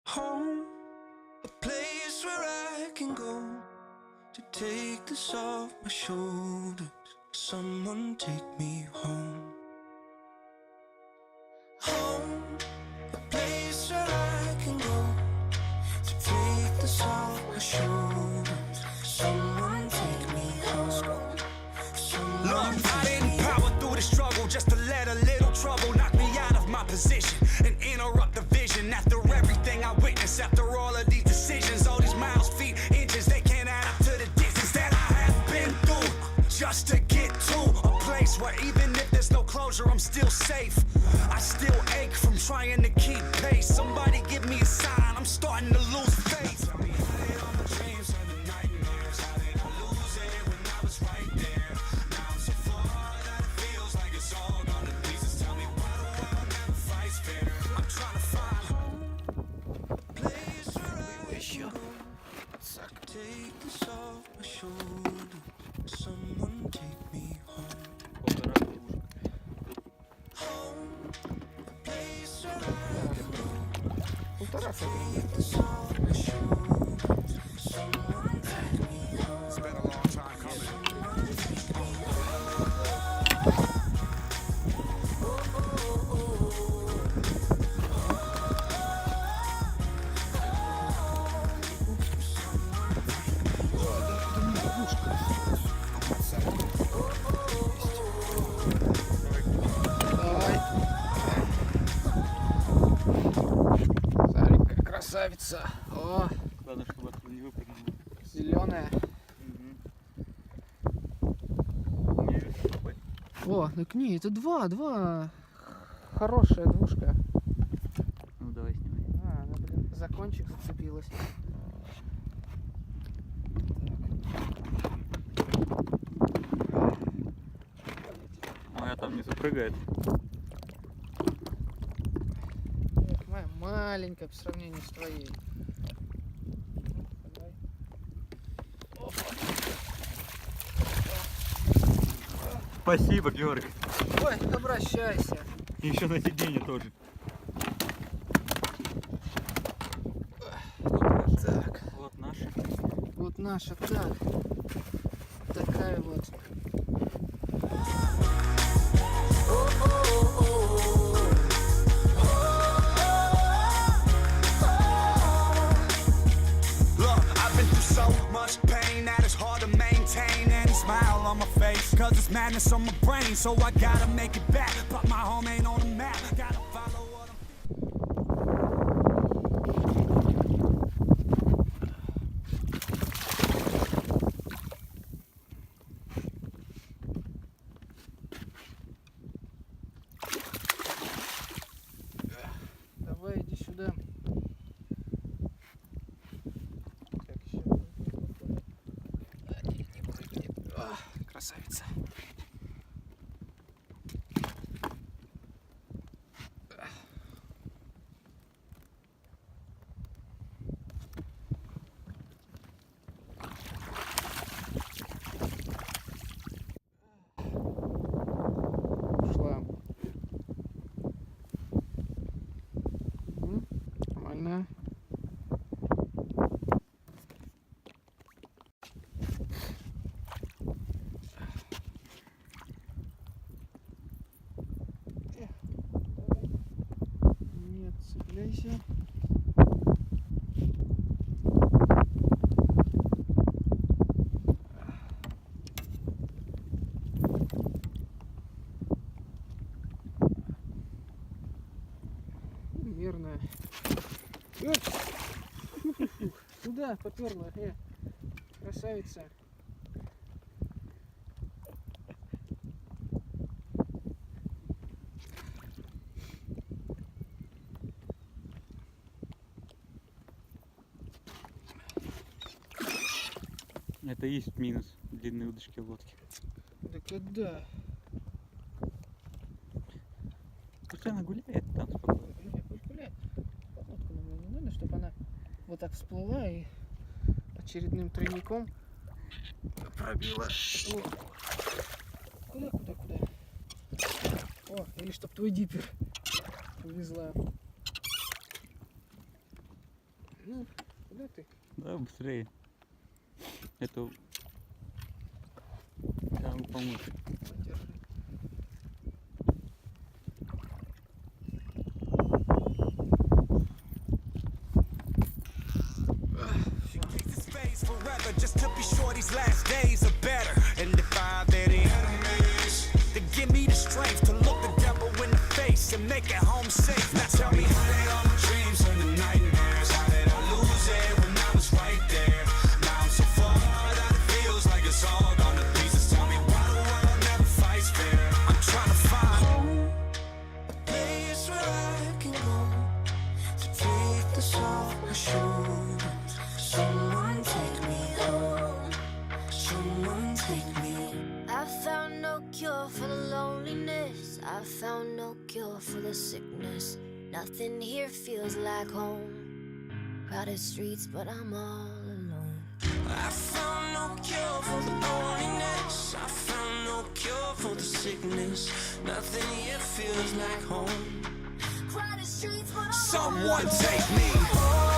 Home, a place where I can go to take this off my shoulders. Someone take me home. Home, a place where I can go to take this off my shoulders. Someone take me home. Someone Look, I didn't power through the struggle just to let a little trouble knock me out of my position and interrupt the vision. After everything I witnessed, after all of these decisions, all these miles, feet, inches, they can't add up to the distance that I have been through just to get to a place where even if there's no closure, I'm still safe. I still ache from trying to keep pace. Somebody give me a sign, I'm starting to lose faith. Tell me how did all my dreams turn to nightmares? How did I lose it when I was right there? Now I'm so far that it feels like it's all gone to pieces. Tell me why the world never fights fair. I'm trying to find a place where I can go to take this off my shoulders. Someone take me home. Home, a place where I can go to take this off my shoulders. Someone take me home. It's been a long time coming. Сарик, красавица. О, Главное, чтобы оттуда не выпрыгнуло. зеленая. О, так не, это два. Хорошая двушка. Ну давай снимай. А, она, блин, за кончик зацепилась. Моя там не запрыгает. Эх, моя маленькая по сравнению с твоей. Ну, давай. Спасибо, Георгий. Ой, обращайся. И еще на сиденье тоже. Так, Вот наши. вот наша, так. Такая вот. Look, I've been through so much pain that it's hard to maintain any smile on my face. Cause it's madness on my brain, so I gotta make it back. But my home ain't on the map, gotta follow what I'm Давай, иди сюда. Так, еще. Не прыгнет. А, красавица. Ушла. Нормально. Не отцепляйся. Мерная. Куда поперла? Красавица. Это и есть минус длинной удочки лодки. Да когда? Пусть она гуляет там спокойно. Пусть гуляет. Лодку нам не надо, чтобы она вот так всплыла и очередным тройником пробила лодку. Куда? О, или чтоб твой диппер повезла. Ну, куда ты? Да, быстрее. Это... Там помочь. Подержи. This phase forever just to be sure these last days are better. And if I have any enemies, then give me the strength to look the devil in the face and make it home safe. Now tell me how did all my dreams turn to nightmares? How did I lose it when I was right there? Now I'm so far that it feels like it's all gone to pieces. Tell me why the world never fights fair. I'm trying to find a place where I can go to take this off my shoulders. Someone take me home. Someone take me. I found no cure for the loneliness. I found no cure for the sickness. Nothing here feels like home. Crowded streets, but I'm all alone. I found no cure for the loneliness. I found no cure for the sickness. Nothing here feels like home. Crowded streets, but I'm someone take me Oh,